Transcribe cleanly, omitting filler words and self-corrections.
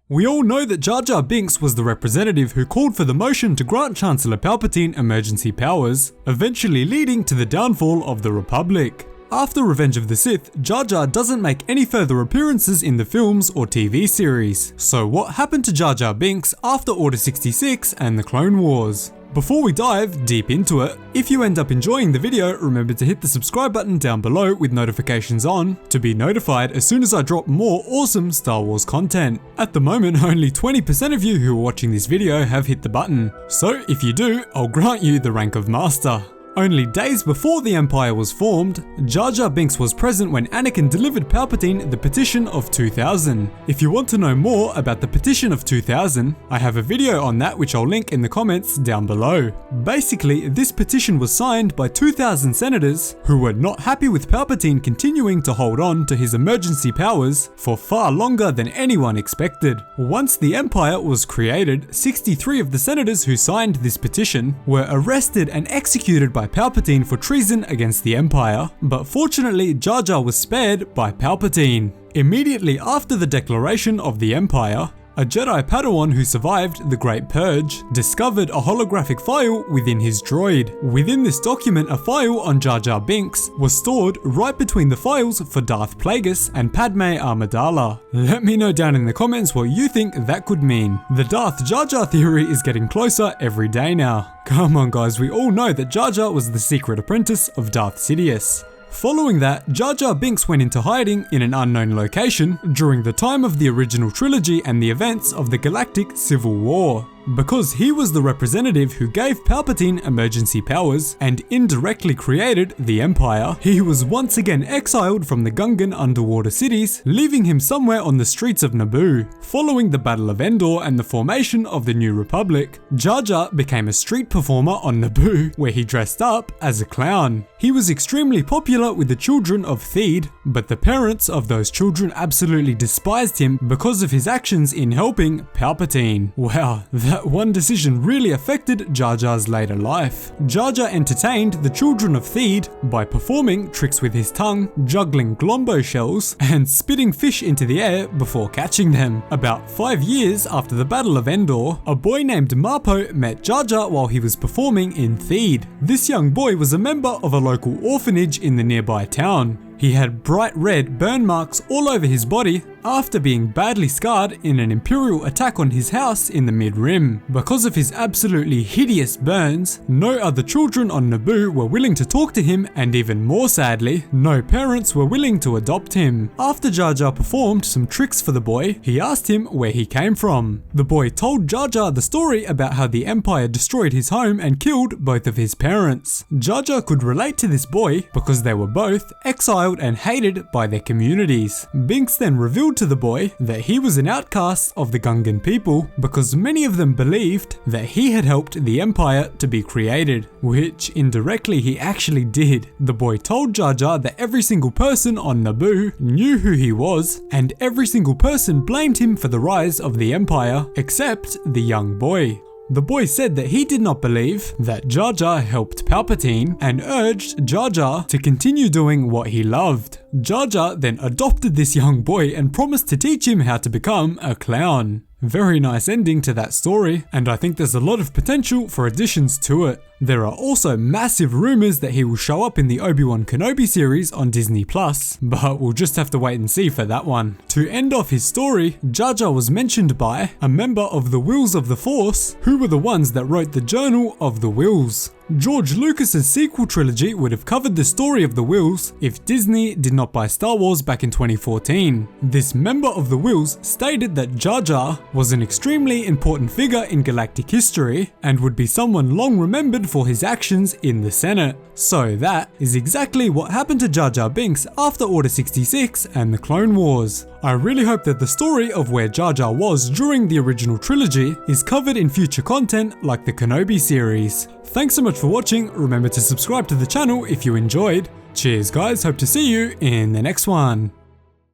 We all know that Jar Jar Binks was the representative who called for the motion to grant Chancellor Palpatine emergency powers, eventually leading to the downfall of the Republic. After Revenge of the Sith, Jar Jar doesn't make any further appearances in the films or TV series. So what happened to Jar Jar Binks after Order 66 and the Clone Wars? Before we dive deep into it, if you end up enjoying the video, remember to hit the subscribe button down below with notifications on to be notified as soon as I drop more awesome Star Wars content. At the moment, only 20% of you who are watching this video have hit the button, so if you do, I'll grant you the rank of Master. Only days before the Empire was formed, Jar Jar Binks was present when Anakin delivered Palpatine the Petition of 2000. If you want to know more about the Petition of 2000, I have a video on that which I'll link in the comments down below. Basically, this petition was signed by 2,000 senators who were not happy with Palpatine continuing to hold on to his emergency powers for far longer than anyone expected. Once the Empire was created, 63 of the senators who signed this petition were arrested and executed by Palpatine for treason against the Empire, but fortunately Jar Jar was spared by Palpatine. Immediately after the declaration of the Empire, a Jedi Padawan who survived the Great Purge discovered a holographic file within his droid. Within this document, a file on Jar Jar Binks was stored right between the files for Darth Plagueis and Padme Amidala. Let me know down in the comments what you think that could mean. The Darth Jar Jar theory is getting closer every day now. Come on guys, we all know that Jar Jar was the secret apprentice of Darth Sidious. Following that, Jar Jar Binks went into hiding in an unknown location during the time of the original trilogy and the events of the Galactic Civil War. Because he was the representative who gave Palpatine emergency powers and indirectly created the Empire, he was once again exiled from the Gungan Underwater cities, leaving him somewhere on the streets of Naboo. Following the Battle of Endor and the formation of the New Republic, Jar Jar became a street performer on Naboo where he dressed up as a clown. He was extremely popular with the children of Theed, but the parents of those children absolutely despised him because of his actions in helping Palpatine. Wow, that one decision really affected Jar Jar's later life. Jar Jar entertained the children of Theed by performing tricks with his tongue, juggling glombo shells, and spitting fish into the air before catching them. About 5 years after the Battle of Endor, a boy named Mapo met Jar Jar while he was performing in Theed. This young boy was a member of a local orphanage in the nearby town. He had bright red burn marks all over his body after being badly scarred in an Imperial attack on his house in the Mid-Rim. Because of his absolutely hideous burns, no other children on Naboo were willing to talk to him, and even more sadly, no parents were willing to adopt him. After Jar Jar performed some tricks for the boy, he asked him where he came from. The boy told Jar Jar the story about how the Empire destroyed his home and killed both of his parents. Jar Jar could relate to this boy because they were both exiled and hated by their communities. Binks then revealed to the boy that he was an outcast of the Gungan people because many of them believed that he had helped the Empire to be created, which indirectly he actually did. The boy told Jar Jar that every single person on Naboo knew who he was, and every single person blamed him for the rise of the Empire except the young boy. The boy said that he did not believe that Jar Jar helped Palpatine and urged Jar Jar to continue doing what he loved. Jar Jar then adopted this young boy and promised to teach him how to become a clown. Very nice ending to that story, and I think there's a lot of potential for additions to it. There are also massive rumors that he will show up in the Obi-Wan Kenobi series on Disney+, but we'll just have to wait and see for that one. To end off his story, Jar Jar was mentioned by a member of the Wheels of the Force, who were the ones that wrote the Journal of the Whills. George Lucas's sequel trilogy would have covered the story of the Whills if Disney did not buy Star Wars back in 2014. This member of the Whills stated that Jar Jar was an extremely important figure in galactic history and would be someone long remembered for his actions in the Senate. So that is exactly what happened to Jar Jar Binks after Order 66 and the Clone Wars. I really hope that the story of where Jar Jar was during the original trilogy is covered in future content like the Kenobi series. Thanks so much for watching. Remember to subscribe to the channel if you enjoyed. Cheers guys, hope to see you in the next one.